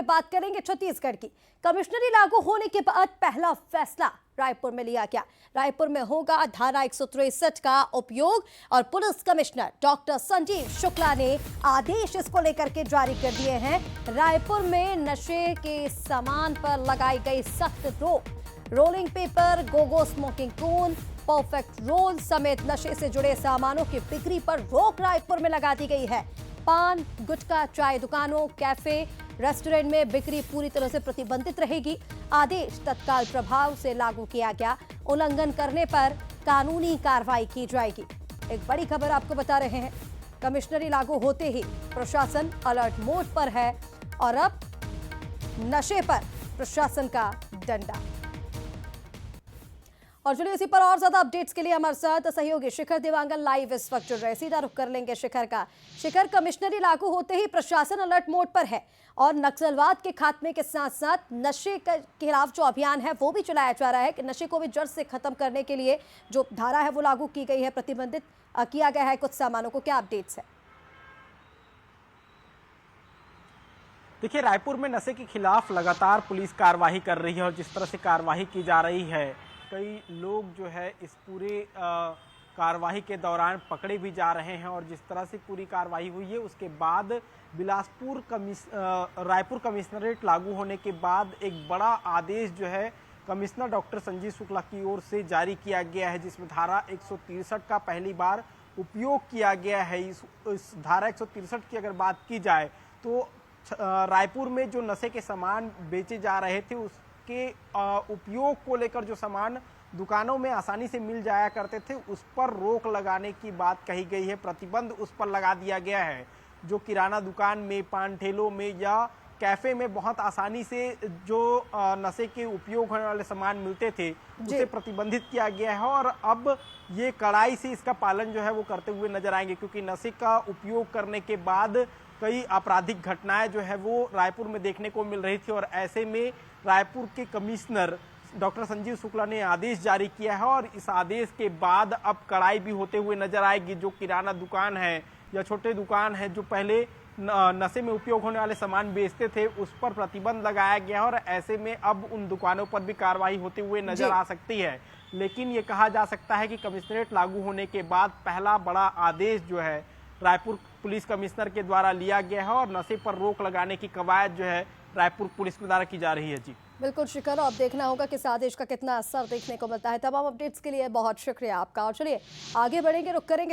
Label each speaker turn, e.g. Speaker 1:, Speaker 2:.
Speaker 1: में बात करेंगे छत्तीसगढ़ की। कमिश्नरी लागू होने के बाद पहला फैसला रायपुर में लिया गया। रायपुर में होगा धारा 163 का उपयोग और police commissioner doctor Sanjeev Shukla ने आदेश इसको लेकर के जारी कर दिए हैं। रायपुर में नशे के सामान पर लगाई गई सख्त रोक। रोलिंग पेपर, गोगो स्मोकिंग कोन, परफेक्ट रोल समेत नशे से जुड़े सामानों की बिक्री पर रोक रायपुर में लगा दी गई है। पान, गुटखा, चाय दुकानों, कैफे, रेस्टोरेंट में बिक्री पूरी तरह से प्रतिबंधित रहेगी। आदेश तत्काल प्रभाव से लागू किया गया। उल्लंघन करने पर कानूनी कार्रवाई की जाएगी। एक बड़ी खबर आपको बता रहे हैं, कमिश्नरी लागू होते ही प्रशासन अलर्ट मोड पर है और अब नशे पर प्रशासन का डंडा। और चलिए इसी पर और ज्यादा अपडेट्स के लिए हमारे साथ सहयोगी शिखर देवांगन लाइव इस वक्त जुड़ रहे हैं। सीधा रुख कर लेंगे शिखर का। शिखर, कमिश्नरी लागू होते ही प्रशासन अलर्ट मोड पर है और नक्सलवाद के खात्मे के साथ साथ नशे के खिलाफ जो अभियान है वो भी चलाया जा रहा है कि नशे को भी जड़ से खत्म करने के लिए जो धारा है वो लागू की गई है, प्रतिबंधित किया गया है कुछ सामानों को। क्या अपडेट्स है?
Speaker 2: देखिए, रायपुर में नशे के खिलाफ लगातार पुलिस कार्रवाई कर रही है और जिस तरह से कार्रवाई की जा रही है, कई लोग जो है इस पूरे कार्रवाई के दौरान पकड़े भी जा रहे हैं। और जिस तरह से पूरी कार्रवाई हुई है उसके बाद रायपुर कमिश्नरेट लागू होने के बाद एक बड़ा आदेश जो है कमिश्नर डॉक्टर संजीव शुक्ला की ओर से जारी किया गया है, जिसमें धारा 163 का पहली बार उपयोग किया गया है। इस धारा 163 की अगर बात की जाए तो रायपुर में जो नशे के सामान बेचे जा रहे थे उसके उपयोग को लेकर जो सामान दुकानों में आसानी से मिल जाया करते थे उस पर रोक लगाने की बात कही गई है। प्रतिबंध उस पर लगा दिया गया है। जो किराना दुकान में, पान ठेलों में या कैफे में बहुत आसानी से जो नशे के उपयोग होने वाले सामान मिलते थे उसे प्रतिबंधित किया गया है। और अब ये कड़ाई से इसका पालन जो है वो करते हुए नजर आएंगे, क्योंकि नशे का उपयोग करने के बाद कई आपराधिक घटनाएं जो है वो रायपुर में देखने को मिल रही थी। और ऐसे में रायपुर के कमिश्नर डॉक्टर संजीव शुक्ला ने आदेश जारी किया है और इस आदेश के बाद अब कड़ाई भी होते हुए नजर आएगी। जो किराना दुकान है या छोटे दुकान है जो पहले नशे में उपयोग होने वाले सामान बेचते थे उस पर प्रतिबंध लगाया गया है और ऐसे में अब उन दुकानों पर भी कार्रवाई होते हुए नजर आ सकती है। लेकिन ये कहा जा सकता है कि कमिश्नरेट लागू होने के बाद पहला बड़ा आदेश जो है रायपुर पुलिस कमिश्नर के द्वारा लिया गया है और नशे पर रोक लगाने की कवायद जो है रायपुर पुलिस के द्वारा की जा रही है। जी
Speaker 1: बिल्कुल शिखर, अब देखना होगा कि इस आदेश का कितना असर देखने को मिलता है। तमाम अपडेट्स के लिए बहुत शुक्रिया आपका। और चलिए आगे बढ़ेंगे, रुक करेंगे।